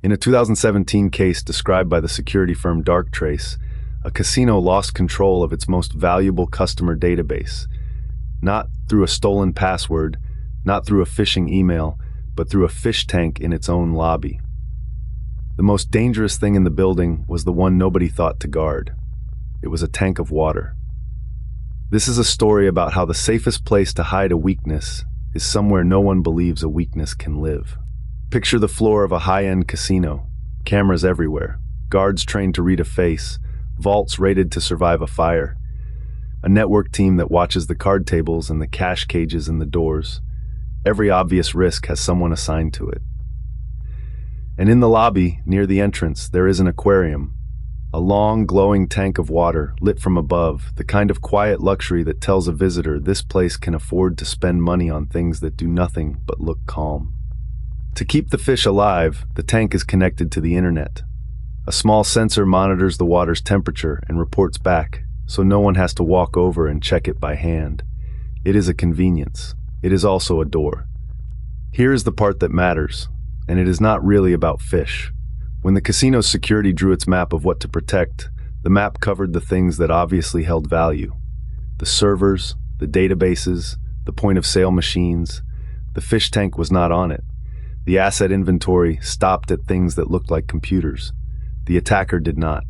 In a 2017 case described by the security firm Darktrace, a casino lost control of its most valuable customer database, not through a stolen password, not through a phishing email, but through a fish tank in its own lobby. The most dangerous thing in the building was the one nobody thought to guard. It was a tank of water. This is a story about how the safest place to hide a weakness is somewhere no one believes a weakness can live. Picture the floor of a high-end casino, cameras everywhere, guards trained to read a face, vaults rated to survive a fire, a network team that watches the card tables and the cash cages in the doors. Every obvious risk has someone assigned to it. And in the lobby, near the entrance, there is an aquarium, a long, glowing tank of water lit from above, the kind of quiet luxury that tells a visitor this place can afford to spend money on things that do nothing but look calm. To keep the fish alive, the tank is connected to the internet. A small sensor monitors the water's temperature and reports back, so no one has to walk over and check it by hand. It is a convenience. It is also a door. Here is the part that matters, and it is not really about fish. When the casino's security drew its map of what to protect, the map covered the things that obviously held value. The servers, the databases, the point-of-sale machines. The fish tank was not on it. The asset inventory stopped at things that looked like computers. The attacker did not.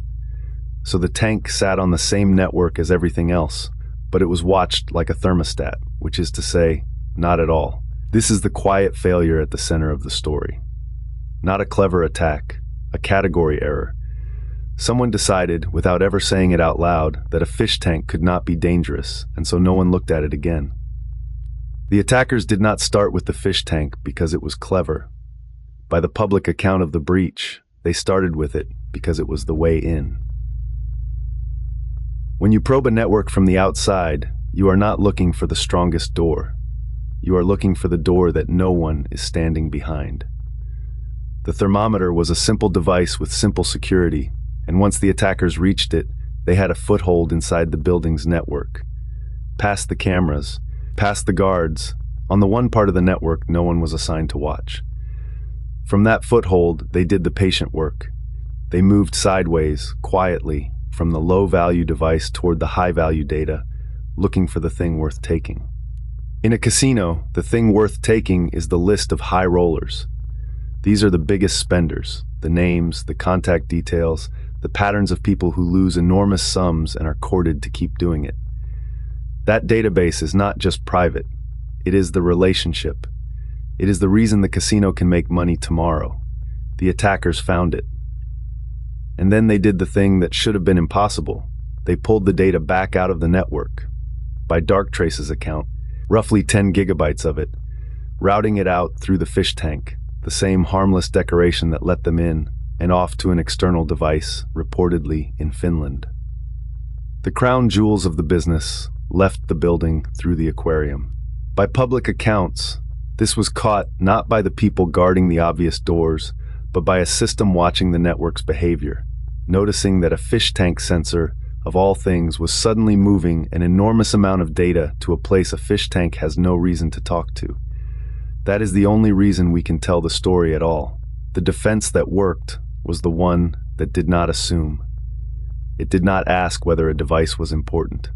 So the tank sat on the same network as everything else, but it was watched like a thermostat, which is to say, not at all. This is the quiet failure at the center of the story. Not a clever attack, a category error. Someone decided, without ever saying it out loud, that a fish tank could not be dangerous, and so no one looked at it again. The attackers did not start with the fish tank because it was clever. By the public account of the breach, they started with it because it was the way in. When you probe a network from the outside, you are not looking for the strongest door. You are looking for the door that no one is standing behind. The thermometer was a simple device with simple security, and once the attackers reached it, they had a foothold inside the building's network. Past the cameras, past the guards, on the one part of the network no one was assigned to watch. From that foothold, they did the patient work. They moved sideways, quietly, from the low-value device toward the high-value data, looking for the thing worth taking. In a casino, the thing worth taking is the list of high rollers. These are the biggest spenders, the names, the contact details, the patterns of people who lose enormous sums and are courted to keep doing it. That database is not just private. It is the relationship. It is the reason the casino can make money tomorrow. The attackers found it. And then they did the thing that should have been impossible. They pulled the data back out of the network. By Darktrace's account, roughly 10 gigabytes of it, routing it out through the fish tank, the same harmless decoration that let them in, and off to an external device, reportedly in Finland. The crown jewels of the business left the building through the aquarium. By public accounts, this was caught not by the people guarding the obvious doors, but by a system watching the network's behavior, noticing that a fish tank sensor, of all things, was suddenly moving an enormous amount of data to a place a fish tank has no reason to talk to. That is the only reason we can tell the story at all. The defense that worked was the one that did not assume. It did not ask whether a device was important.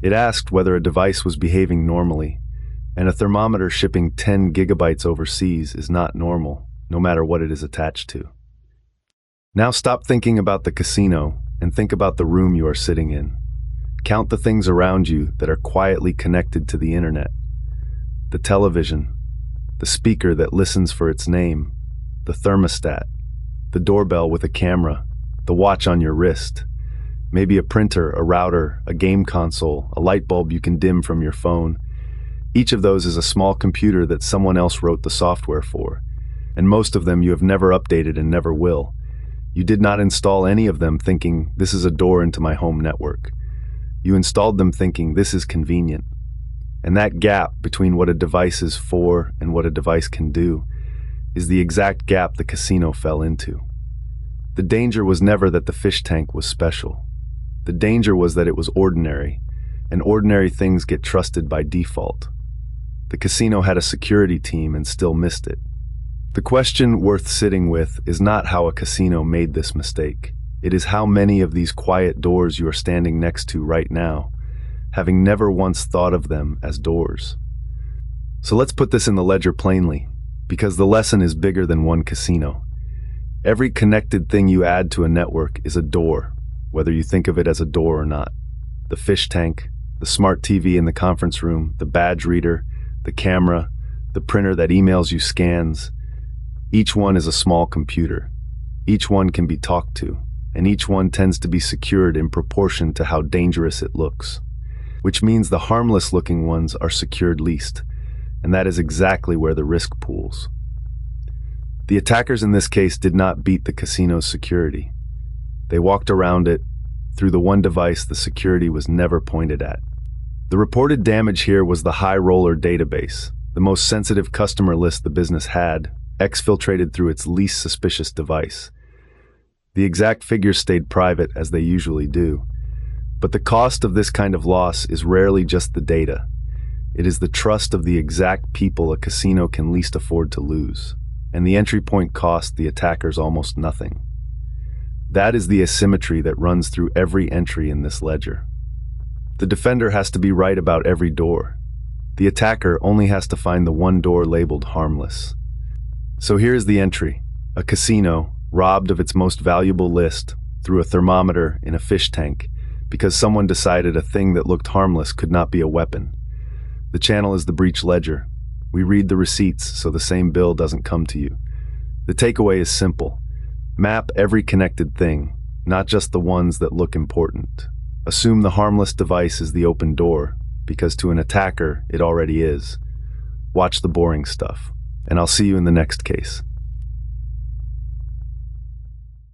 It asked whether a device was behaving normally, and a thermometer shipping 10 gigabytes overseas is not normal, no matter what it is attached to. Now stop thinking about the casino and think about the room you are sitting in. Count the things around you that are quietly connected to the internet. The television, the speaker that listens for its name, the thermostat, the doorbell with a camera, the watch on your wrist, maybe a printer, a router, a game console, a light bulb you can dim from your phone. Each of those is a small computer that someone else wrote the software for, and most of them you have never updated and never will. You did not install any of them thinking, this is a door into my home network. You installed them thinking, this is convenient. And that gap between what a device is for and what a device can do is the exact gap the casino fell into. The danger was never that the fish tank was special. The danger was that it was ordinary, and ordinary things get trusted by default. The casino had a security team and still missed it. The question worth sitting with is not how a casino made this mistake. It is how many of these quiet doors you are standing next to right now, having never once thought of them as doors. So let's put this in the ledger plainly, because the lesson is bigger than one casino. Every connected thing you add to a network is a door, whether you think of it as a door or not. The fish tank, the smart TV in the conference room, the badge reader, the camera, the printer that emails you scans. Each one is a small computer. Each one can be talked to, and each one tends to be secured in proportion to how dangerous it looks. Which means the harmless-looking ones are secured least, and that is exactly where the risk pools. The attackers in this case did not beat the casino's security. They walked around it through the one device the security was never pointed at. The reported damage here was the high roller database, the most sensitive customer list the business had, exfiltrated through its least suspicious device. The exact figures stayed private, as they usually do. But the cost of this kind of loss is rarely just the data. It is the trust of the exact people a casino can least afford to lose, and the entry point cost the attackers almost nothing. That is the asymmetry that runs through every entry in this ledger. The defender has to be right about every door. The attacker only has to find the one door labeled harmless. So here is the entry: a casino robbed of its most valuable list through a thermometer in a fish tank because someone decided a thing that looked harmless could not be a weapon. The channel is the breach ledger. We read the receipts so the same bill doesn't come to you. The takeaway is simple. Map every connected thing, not just the ones that look important. Assume the harmless device is the open door, because to an attacker, it already is. Watch the boring stuff, and I'll see you in the next case.